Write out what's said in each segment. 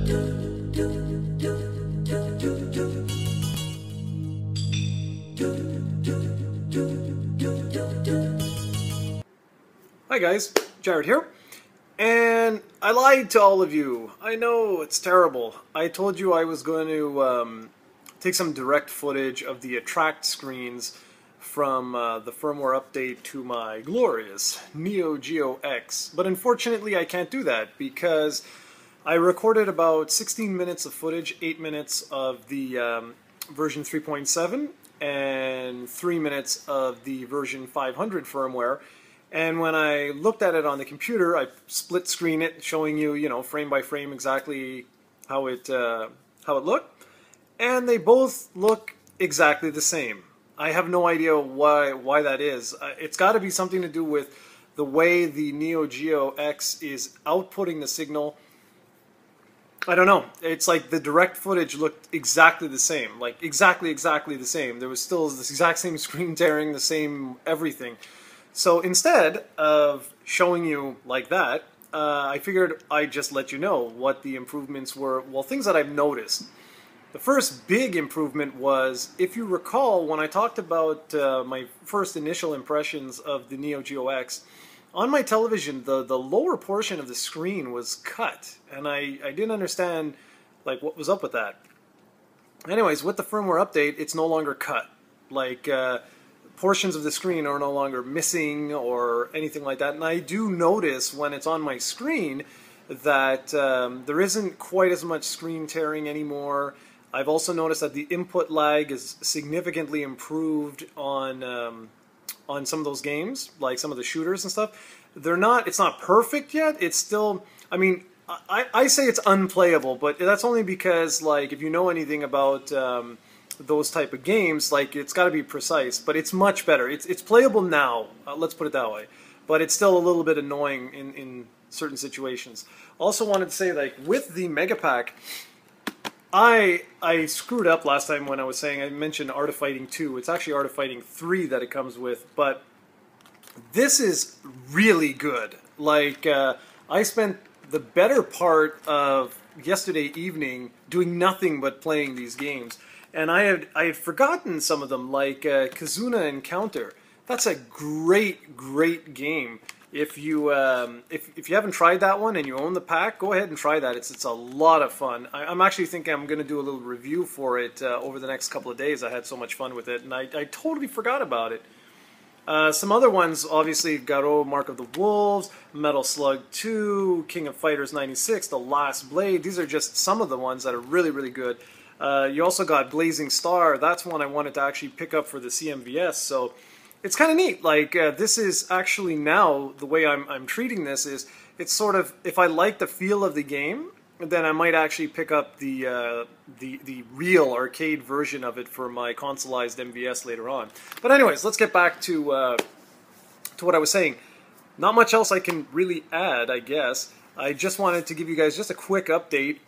Hi guys, Jarrod here, and I lied to all of you. I know, it's terrible. I told you I was going to take some direct footage of the attract screens from the firmware update to my glorious Neo Geo X, but unfortunately I can't do that because I recorded about 16 minutes of footage, 8 minutes of the version 3.7 and 3 minutes of the version 500 firmware. And when I looked at it on the computer, I split screen it, showing you, frame by frame exactly how it looked, and they both look exactly the same. I have no idea why that is. It's got to be something to do with the way the Neo Geo X is outputting the signal. I don't know. It's like the direct footage looked exactly the same, like exactly the same. There was still this exact same screen tearing, the same everything. So instead of showing you like that, I figured I'd just let you know what the improvements were, well, things that I've noticed. The first big improvement was, if you recall, when I talked about my first initial impressions of the Neo Geo X, on my television, the lower portion of the screen was cut, and I didn't understand like what was up with that. Anyways, with the firmware update, it's no longer cut. Like, portions of the screen are no longer missing or anything like that. And I do notice when it's on my screen that there isn't quite as much screen tearing anymore. I've also noticed that the input lag is significantly improved on some of those games, like some of the shooters and stuff. It's not perfect yet. It's still, I mean, I say it's unplayable, but that's only because, like, if you know anything about those type of games, like, it's got to be precise, but it's much better. It's playable now, let's put it that way, but it's still a little bit annoying in certain situations. Also wanted to say, like, with the Mega Pack, I screwed up last time when I mentioned Art of Fighting 2. It's actually Art of Fighting 3 that it comes with, but this is really good. Like, I spent the better part of yesterday evening doing nothing but playing these games. And I had forgotten some of them, like Kazuna Encounter. That's a great game. If you haven't tried that one and you own the pack, go ahead and try that. It's a lot of fun. I'm actually thinking I'm going to do a little review for it over the next couple of days. I had so much fun with it, and I totally forgot about it. Some other ones, obviously, Garou, Mark of the Wolves, Metal Slug 2, King of Fighters 96, The Last Blade. These are just some of the ones that are really good. You also got Blazing Star. That's one I wanted to actually pick up for the CMVS, so it's kind of neat. Like, this is actually now, the way I'm treating this is, it's sort of, if I like the feel of the game, then I might actually pick up the real arcade version of it for my consoleized MVS later on. But anyways, let's get back to what I was saying. Not much else I can really add, I guess. I just wanted to give you guys just a quick update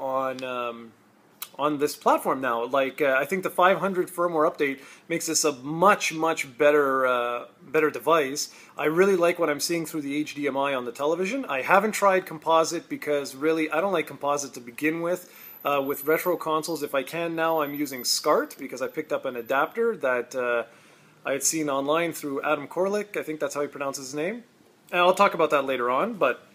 on this platform now. Like, I think the 500 firmware update makes this a much better device. I really like what I'm seeing through the HDMI on the television. I haven't tried composite because really I don't like composite to begin with. With retro consoles, if I can now, I'm using SCART because I picked up an adapter that I had seen online through Adam Korlick. I think that's how he pronounces his name. And I'll talk about that later on, but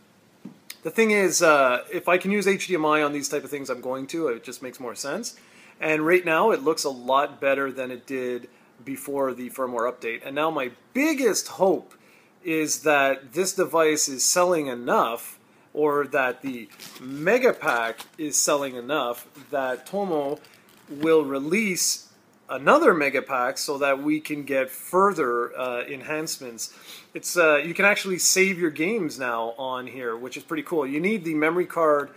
the thing is, if I can use HDMI on these type of things, I'm going to. It just makes more sense. And right now, it looks a lot better than it did before the firmware update. And now my biggest hope is that this device is selling enough, or that the Mega Pack is selling enough, that Tomo will release another Mega Pack so that we can get further enhancements. It's you can actually save your games now on here, which is pretty cool. You need the memory card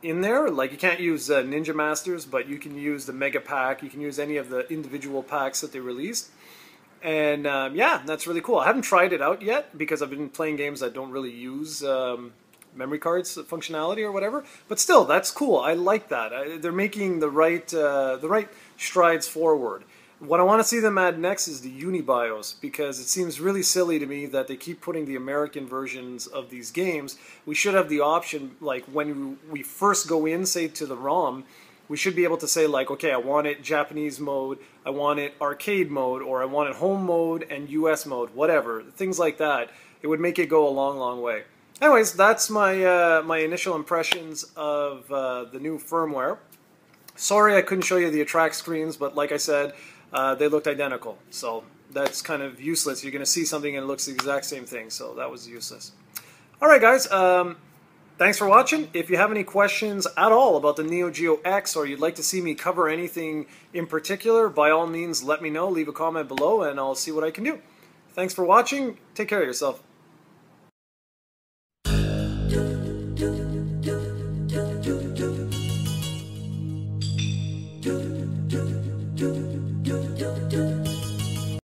in there. Like, you can't use Ninja Masters, but you can use the Mega Pack. You can use any of the individual packs that they released. And yeah, that's really cool. I haven't tried it out yet because I've been playing games that don't really use memory cards functionality or whatever. But still, that's cool. I like that. They're making the right strides forward. What I want to see them add next is the UniBIOS, because it seems really silly to me that they keep putting the American versions of these games. We should have the option, like when we first go in, say, to the ROM, we should be able to say, like, okay, I want it Japanese mode, I want it arcade mode, or I want it home mode and US mode, whatever. Things like that. It would make it go a long, long way. Anyways, that's my, my initial impressions of the new firmware. Sorry I couldn't show you the attract screens, but like I said, they looked identical. So that's kind of useless. You're going to see something and it looks the exact same thing, so that was useless. Alright guys, thanks for watching. If you have any questions at all about the Neo Geo X, or you'd like to see me cover anything in particular, by all means let me know. Leave a comment below and I'll see what I can do. Thanks for watching. Take care of yourself.